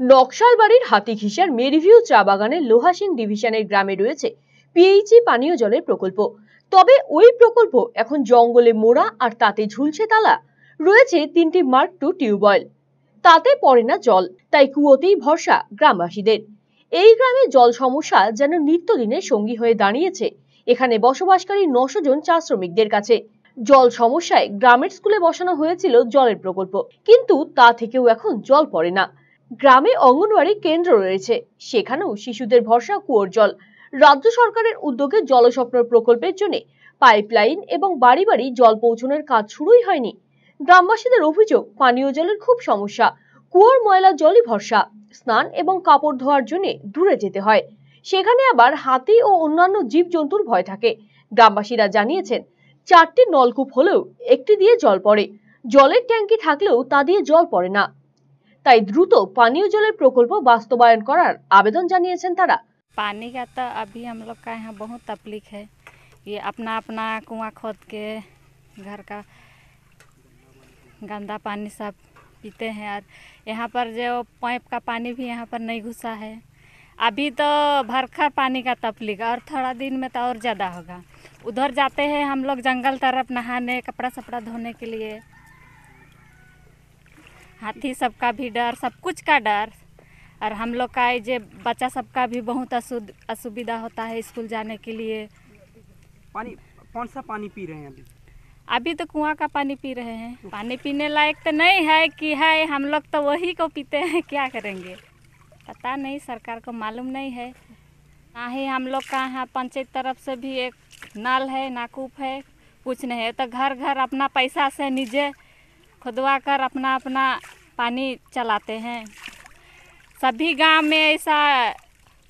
নকশালবাড়ির হাতিঘিসার মেরিভিউ চা বাগানের লোহাসিং ডিভিশনের গ্রামে রয়েছে পিএইচই পানীয় জলের প্রকল্প। তবে ওই প্রকল্প এখন জঙ্গলে মোড়া আর তাতে ঝুলছে তালা। রয়েছে 3টি মার্ক 2 টিউবওয়েল, তাতে পড়ে না জল, তাই কুয়োতেই ভরসা গ্রামবাসীদের। এই গ্রামে জল সমস্যা যেন নিত্যদিনের সঙ্গী হয়ে দাঁড়িয়েছে এখানে বসবাসকারী 900 জন চা শ্রমিকদের কাছে। জল সমস্যায় গ্রামের স্কুলে বসানো হয়েছিল জলের প্রকল্প, কিন্তু তা থেকেও এখন জল পড়ে না। গ্রামে অঙ্গনওয়াড়ি কেন্দ্র রয়েছে, সেখানেও শিশুদের ভরসা কুয়োর জল। রাজ্য সরকারের উদ্যোগে জলস্বপ্ন প্রকল্পের জন্য পাইপলাইন এবং বাড়ি বাড়ি জল পৌঁছানোর কাজ শুরুই হয়নি। গ্রামবাসীদের অভিযোগ, পানীয় জলের খুব সমস্যা, কুয়োর ময়লা জলই ভরসা। স্নান এবং কাপড় ধোয়ার জন্য দূরে যেতে হয়, সেখানে আবার হাতি ও অন্যান্য জীবজন্তুর ভয় থাকে। গ্রামবাসীরা জানিয়েছেন 4টি নলকূপ হলেও একটি দিয়ে জল পড়ে, জলের ট্যাঙ্কি থাকলেও তা দিয়ে জল পড়ে না। তাই দ্রুত পানীয় জলের প্রকল্প বাস্তবায়ন করার আবেদন জানিয়েছেন তারা। पानी का तो अभी हम लोग का यहाँ बहुत तकलीफ है। ये अपना अपना कुआं खोद के घर का गंदा पानी सब पीते हैं, और यहाँ पर जो पाइप का पानी भी यहाँ पर नहीं घुसा है। अभी तो भरखर पानी का तकलीफ, और थोड़ा दिन में तो और ज़्यादा होगा। उधर जाते हैं हम लोग जंगल तरफ नहाने, कपड़ा सपड़ा धोने के लिए। हाथी सबका भी डर, सब कुछ का डर, और हम लोग का ये बच्चा सबका भी बहुत असुविधा होता है स्कूल जाने के लिए। पानी कौन सा पानी पी रहे हैं अभी तो कुआं का पानी पी रहे हैं। पानी पीने लायक तो नहीं है कि है, हम लोग तो वही को पीते हैं, क्या करेंगे पता नहीं, सरकार को मालूम नहीं है। ना ही हम लोग का यहाँ पंचायत तरफ से भी एक नल है ना कूप है, कुछ नहीं है। तो घर घर अपना पैसा से निजे खुदवा कर अपना अपना पानी चलाते हैं। सभी गांव में ऐसा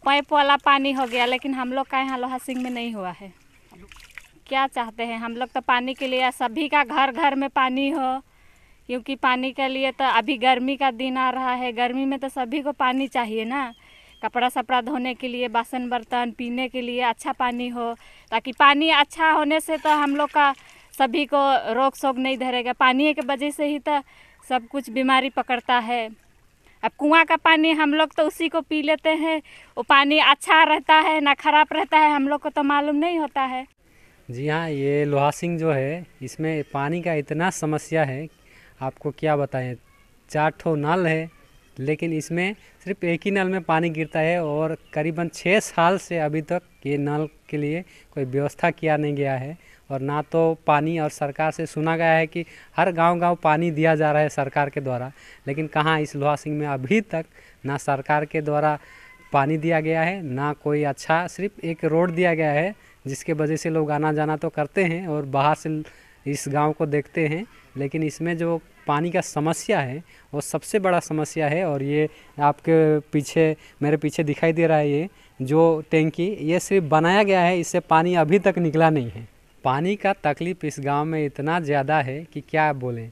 पाइप वाला पानी हो गया, लेकिन हम लोग का यहाँ लोहासिंग में नहीं हुआ है। क्या चाहते हैं हम लोग तो पानी के लिए सभी का घर घर में पानी हो, क्योंकि पानी के लिए तो अभी गर्मी का दिन आ रहा है, गर्मी में तो सभी को पानी चाहिए ना। कपड़ा सपड़ा धोने के लिए, बासन बर्तन पीने के लिए अच्छा पानी हो, ताकि पानी अच्छा होने से तो हम लोग का सभी को रोग शोक नहीं धरेगा। पानी की वजह से ही तो सब कुछ बीमारी पकड़ता है। अब कुआं का पानी हम लोग तो उसी को पी लेते हैं, वो पानी अच्छा रहता है ना खराब रहता है, हम लोग को तो मालूम नहीं होता है। जी हाँ, ये लोहासिंग जो है इसमें पानी का इतना समस्या है, आपको क्या बताएं। 4 ठो नल है, लेकिन इसमें सिर्फ एक ही नल में पानी गिरता है, और करीबन 6 साल से अभी तक ये नल के लिए कोई व्यवस्था किया नहीं गया है। और ना तो पानी, और सरकार से सुना गया है कि हर गांव-गांव पानी दिया जा रहा है सरकार के द्वारा, लेकिन कहाँ इस लोहासिंग में अभी तक ना सरकार के द्वारा पानी दिया गया है, ना कोई अच्छा, सिर्फ एक रोड दिया गया है जिसके वजह से लोग आना जाना तो करते हैं और बाहर से इस गांव को देखते हैं। लेकिन इसमें जो पानी का समस्या है वो सबसे बड़ा समस्या है। और ये आपके पीछे, मेरे पीछे दिखाई दे रहा है ये जो टैंकी, ये सिर्फ बनाया गया है, इससे पानी अभी तक निकला नहीं है। पानी का तकलीफ़ इस गांव में इतना ज़्यादा है कि क्या बोलें।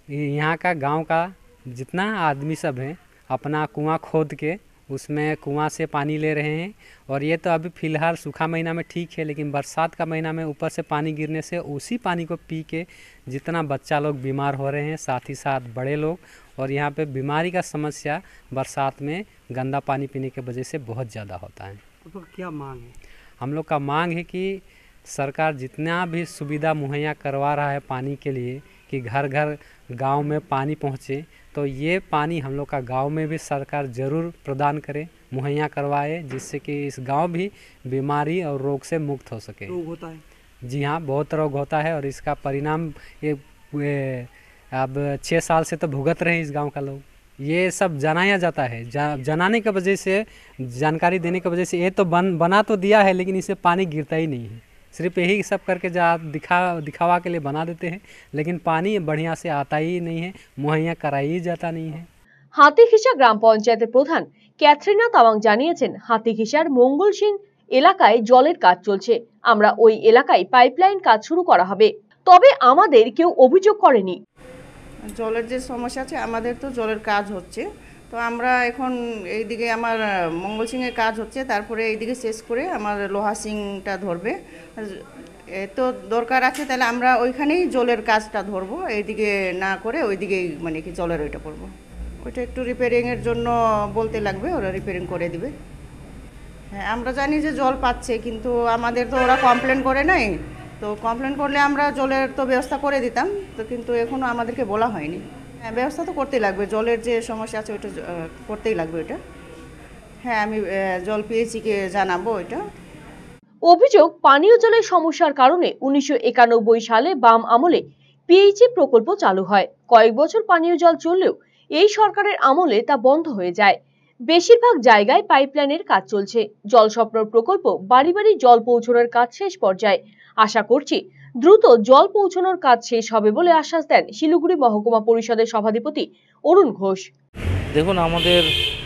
यहाँ का गांव का जितना आदमी सब हैं अपना कुआं खोद के उसमें कुआं से पानी ले रहे हैं। और ये तो अभी फ़िलहाल सूखा महीना में ठीक है, लेकिन बरसात का महीना में ऊपर से पानी गिरने से उसी पानी को पी के जितना बच्चा लोग बीमार हो रहे हैं, साथ ही साथ बड़े लोग। और यहाँ पे बीमारी का समस्या बरसात में गंदा पानी पीने की वजह से बहुत ज़्यादा होता है। तो क्या मांग है? हम लोग का मांग है कि सरकार जितना भी सुविधा मुहैया करवा रहा है पानी के लिए, कि घर घर गांव में पानी पहुँचे, तो ये पानी हम लोग का गांव में भी सरकार ज़रूर प्रदान करे, मुहैया करवाए, जिससे कि इस गांव भी बीमारी और रोग से मुक्त हो सके। रोग होता है? जी हाँ, बहुत रोग होता है, और इसका परिणाम ये अब 6 साल से तो भुगत रहे हैं इस गांव का लोग। ये सब जनाया जाता है, जनाने की वजह से, जानकारी देने की वजह से ये तो बना तो दिया है, लेकिन इससे पानी गिरता ही नहीं है। सिर्फ यही सब करके दिखावा के लिए बना देते हैं, लेकिन पानी बढ़िया से आता ही नहीं है, मुहैया कराई ही जाता नहीं है। হাতিঘিসা গ্রাম পঞ্চায়েতের প্রধান ক্যাথরিনা তাওয়াং জানিয়েছেন, হাতিঘিসার মঙ্গল সিং এলাকায় জলের কাজ চলছে, আমরা ওই এলাকায় পাইপলাইন কাজ শুরু করা হবে, তবে আমাদের কেউ অভিযোগ করেনি। জলের যে সমস্যা আছে, আমাদের তো জলের কাজ হচ্ছে, তো আমরা এখন এইদিকে আমার মঙ্গল সিংয়ের কাজ হচ্ছে, তারপরে এইদিকে শেষ করে আমার লোহাসিংটা ধরবে। তো দরকার আছে, তাহলে আমরা ওইখানেই জলের কাজটা ধরবো, এইদিকে না করে ওইদিকেই মানে কি জলের ওইটা করবো। ওইটা একটু রিপেয়ারিংয়ের জন্য বলতে লাগবে, ওরা রিপেয়ারিং করে দিবে। হ্যাঁ, আমরা জানি যে জল পাচ্ছে, কিন্তু আমাদের তো ওরা কমপ্লেন করে নাই। তো কমপ্লেন করলে আমরা জলের তো ব্যবস্থা করে দিতাম, তো কিন্তু এখনও আমাদেরকে বলা হয়নি। হ্যাঁ, ব্যবস্থা তো করতেই লাগবে, জলের যে সমস্যা আছে ওইটা করতেই লাগবে ওইটা। হ্যাঁ, আমি জল পিএইচিকে জানাবো ওইটা। অভিযোগ, পানীয় জলের সমস্যার কারণে 1991 সালে বাম আমলে পিএইচি প্রকল্প চালু হয়। কয়েক বছর পানীয় জল চললেও এই সরকারের আমলে তা বন্ধ হয়ে যায়। বেশিরভাগ জায়গায় পাইপলাইনের কাজ চলছে। জল স্বপ্ন প্রকল্প বাড়ি বাড়ি জল পৌঁছানোর কাজ শেষ পর্যায়ে। আশা করছি দ্রুত জল পৌঁছানোর কাজ শেষ হবে বলে আশ্বাস দেন শিলিগুড়ি মহকুমা পরিষদের সভাধিপতি অরুণ ঘোষ। দেখুন, আমাদের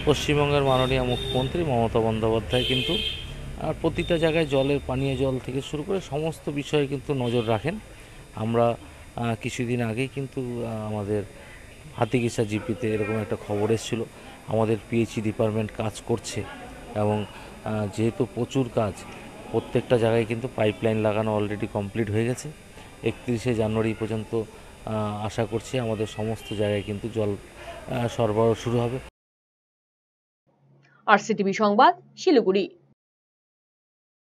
পশ্চিমবঙ্গের মাননীয় মুখ্যমন্ত্রী মমতা বন্দ্যোপাধ্যায় কিন্তু প্রতিটা জায়গায় জলের, পানীয় জল থেকে শুরু করে সমস্ত বিষয়ে কিন্তু নজর রাখেন। আমরা কিছুদিন আগেই কিন্তু আমাদের হাতিগিসা জিপিতে এরকম একটা খবর এসেছিল। আমাদের পিএইচই ডিপার্টমেন্ট কাজ করছে এবং যেহেতু প্রচুর কাজ, প্রত্যেকটা জায়গায় কিন্তু পাইপলাইন লাগানো অলরেডি কমপ্লিট হয়ে গেছে। 31শে জানুয়ারি পর্যন্ত আশা করছি আমাদের সমস্ত জায়গায় কিন্তু জল সরবরাহ শুরু হবে। আরসিটিভি সংবাদ, শিলিগুড়ি।